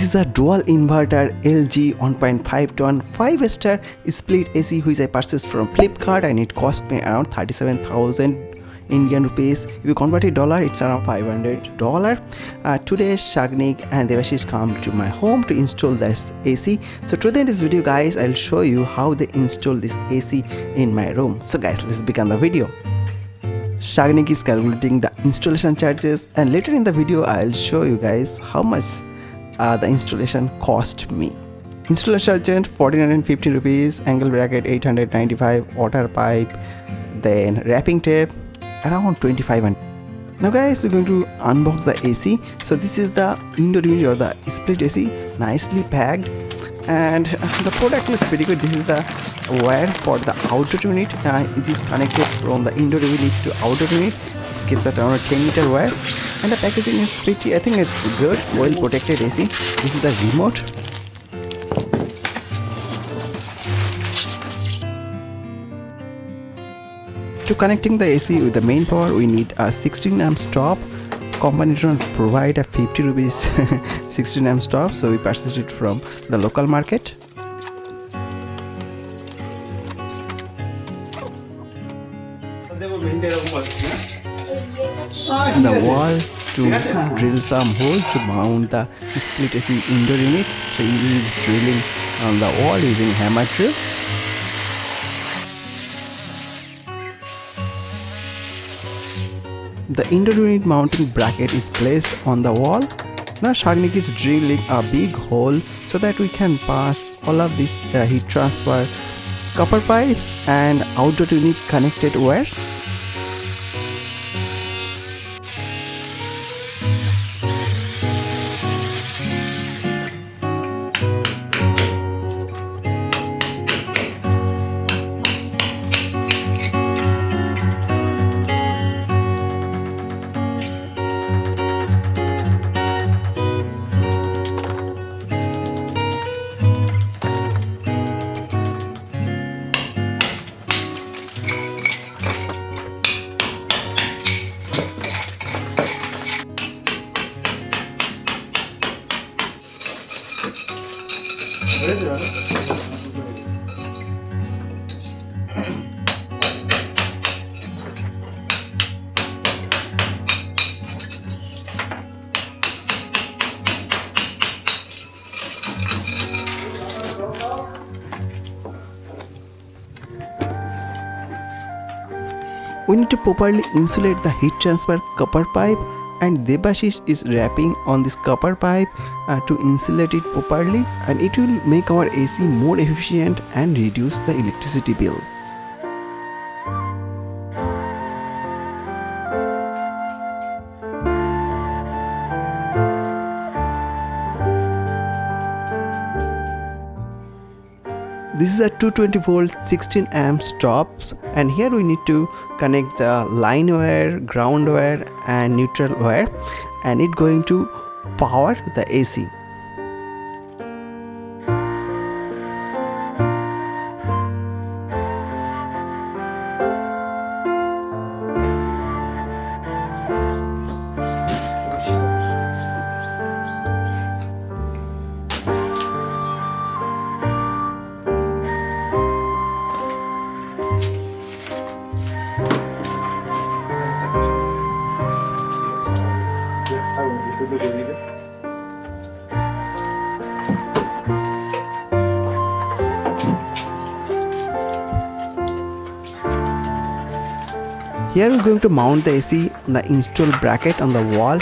is a dual inverter LG 1.5 ton 5-star split AC which I purchased from Flipkart, and it cost me around 37,000 Indian rupees. If you convert it dollar, it's around $500. Today Sagnik and Debasis come to my home to install this AC. So today in this video guys, I'll show you how they install this AC in my room. So guys, let's begin the video. Sagnik is calculating the installation charges, and later in the video I'll show you guys how much the installation cost me. Installation charge 1415 rupees, angle bracket 895, water pipe, then wrapping tape around 25. Now guys, we're going to unbox the AC. So this is the indoor unit or the split AC, nicely packed, and the product looks pretty good. This is the wire for the outdoor unit. It is connected from the indoor unit to outdoor unit. It gives it around a 10-meter wire, and the packaging is pretty, I think it's good, well protected AC. This is the remote. To connecting the AC with the main power, we need a 16 amp stop. Company don't provide a 50 rupees 16 amp stop, so we purchased it from the local market. The wall to drill some hole to mount the split AC indoor unit. So it is drilling on the wall using hammer drill. The indoor unit mounting bracket is placed on the wall. Now Sagnik is drilling a big hole so that we can pass all of this heat transfer copper pipes and outdoor unit connected wire. We need to properly insulate the heat transfer copper pipe, and Debasis is wrapping on this copper pipe to insulate it properly, and it will make our AC more efficient and reduce the electricity bill. This is a 220 volt 16 amp stops, and here we need to connect the line wire, ground wire and neutral wire, and it going to power the AC. Here we're going to mount the AC on the install bracket on the wall,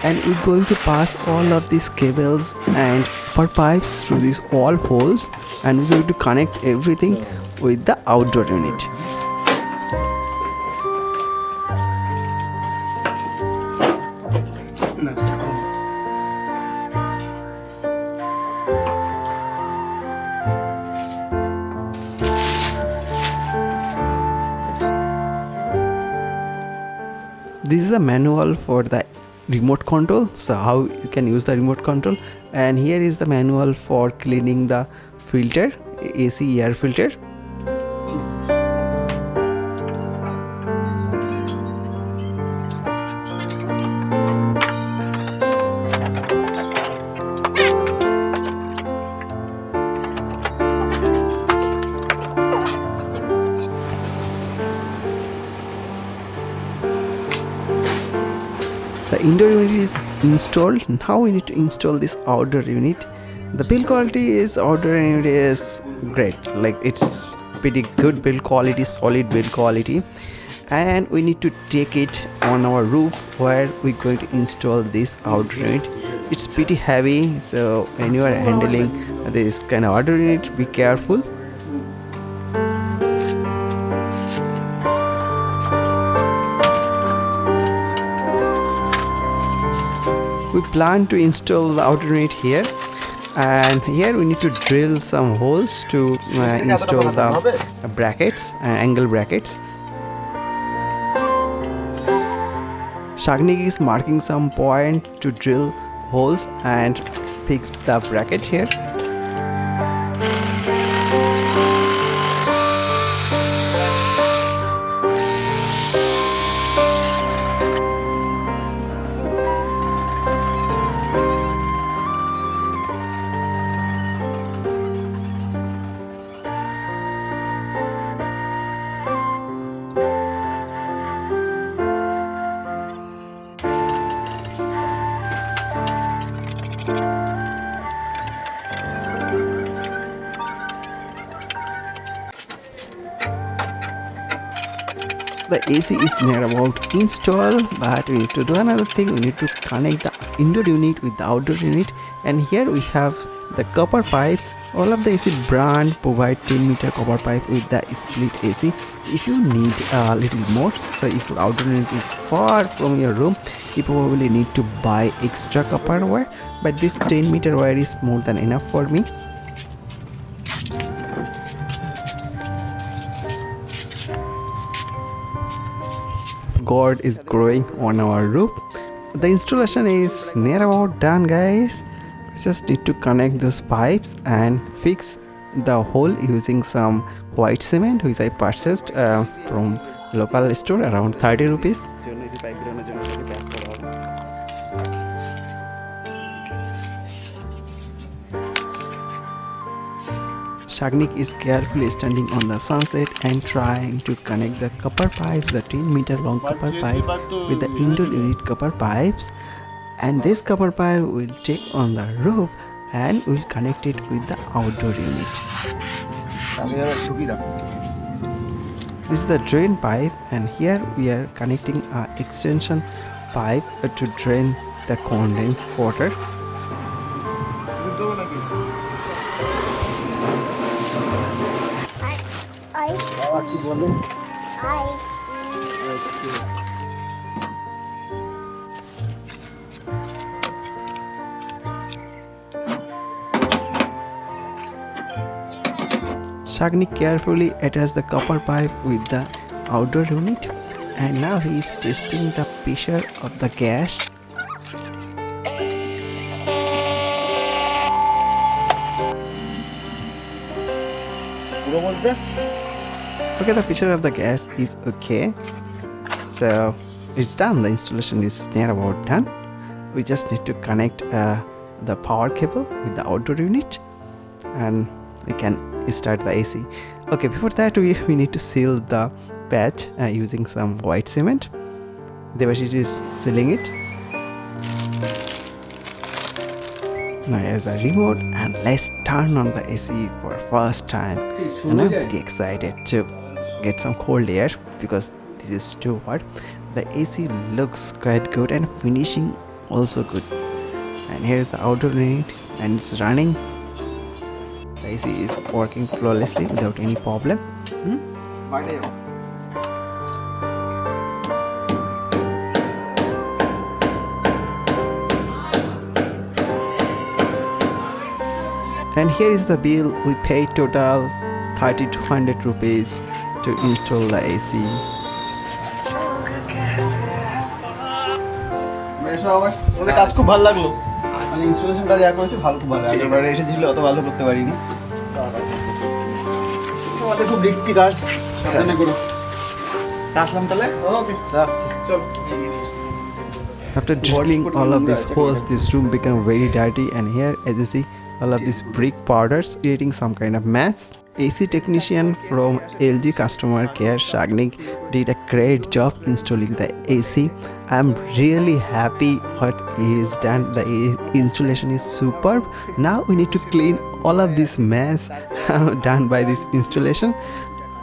and we're going to pass all of these cables and copper pipes through these wall holes, and we're going to connect everything with the outdoor unit. This is a manual for the remote control, so how you can use the remote control, and here is the manual for cleaning the filter, AC air filter. The indoor unit is installed. Now we need to install this outdoor unit. The build quality is outdoor unit is great, like it's pretty good build quality, solid build quality, and we need to take it on our roof where we're going to install this outdoor unit. It's pretty heavy, so when you are handling this kind of outdoor unit, be careful. We plan to install the outer unit here, and here we need to drill some holes to install the brackets and angle brackets. Sagnik is marking some point to drill holes and fix the bracket here. The AC is near about installed, but we need to do another thing. We need to connect the indoor unit with the outdoor unit, and here we have the copper pipes. All of the AC brand provide 10-meter copper pipe with the split AC. If you need a little more, so if your outdoor unit is far from your room, you probably need to buy extra copper wire, but this 10-meter wire is more than enough for me. God is growing on our roof. The installation is near about done, guys. We just need to connect those pipes and fix the hole using some white cement which I purchased from local store around 30 rupees. Sagnik is carefully standing on the sunset and trying to connect the copper pipes, the 10-meter long copper pipe with the indoor unit copper pipes, and this copper pipe will take on the roof and will connect it with the outdoor unit. This is the drain pipe, and here we are connecting an extension pipe to drain the condensed water. Sagnik carefully attached the copper pipe with the outdoor unit, and now he is testing the pressure of the gas. Okay, the pressure of the gas is okay, so it's done. The installation is near about done. We just need to connect the power cable with the outdoor unit, and we can start the AC. Okay, before that we need to seal the patch using some white cement. Debasis is sealing it. Now here's the remote, and let's turn on the AC for first time. And I'm pretty excited to get some cold air because this is too hot. The AC looks quite good and finishing also good. And here's the outdoor unit, and it's running. The AC is working flawlessly without any problem. And here is the bill. We paid total 3200 rupees to install the AC. আমাদের কাজ খুব ভালো লাগলো, মানে ইনস্টলেশনটা যা করেছে ভালো, খুব ভালো। আগেরবারে এসেছিল অত ভালো করতে পারিনি, আমাদের খুব রিস্কি কাজ, সাবধানে করো। আসলাম তাহলে, ওকে আসছি, চলো। After drilling all of these holes, this room became very dirty, and here as you see all of these brick powders creating some kind of mess. AC technician from LG customer care Sagnik did a great job installing the AC. I'm really happy what he has done. The installation is superb. Now we need to clean all of this mess done by this installation,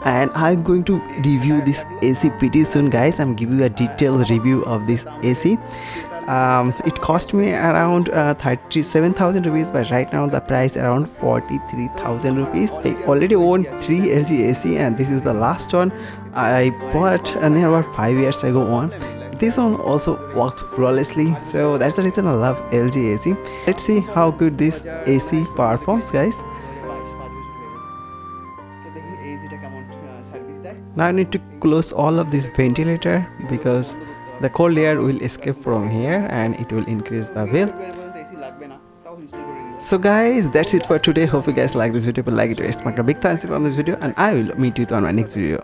and I'm going to review this AC pretty soon, guys. I'm giving you a detailed review of this AC. It cost me around 37,000 rupees, but right now the price around 43,000 rupees. I already own 3 LG AC, and this is the last one I bought near about 5 years ago on. This one also works flawlessly, so that's the reason I love LG AC. Let's see how good this AC performs, guys. Now I need to close all of this ventilator because the cold air will escape from here and it will increase the bill. So guys, that's it for today. Hope you guys like this video. If you like it, smack a big thumbs up on this video, and I will meet you on my next video.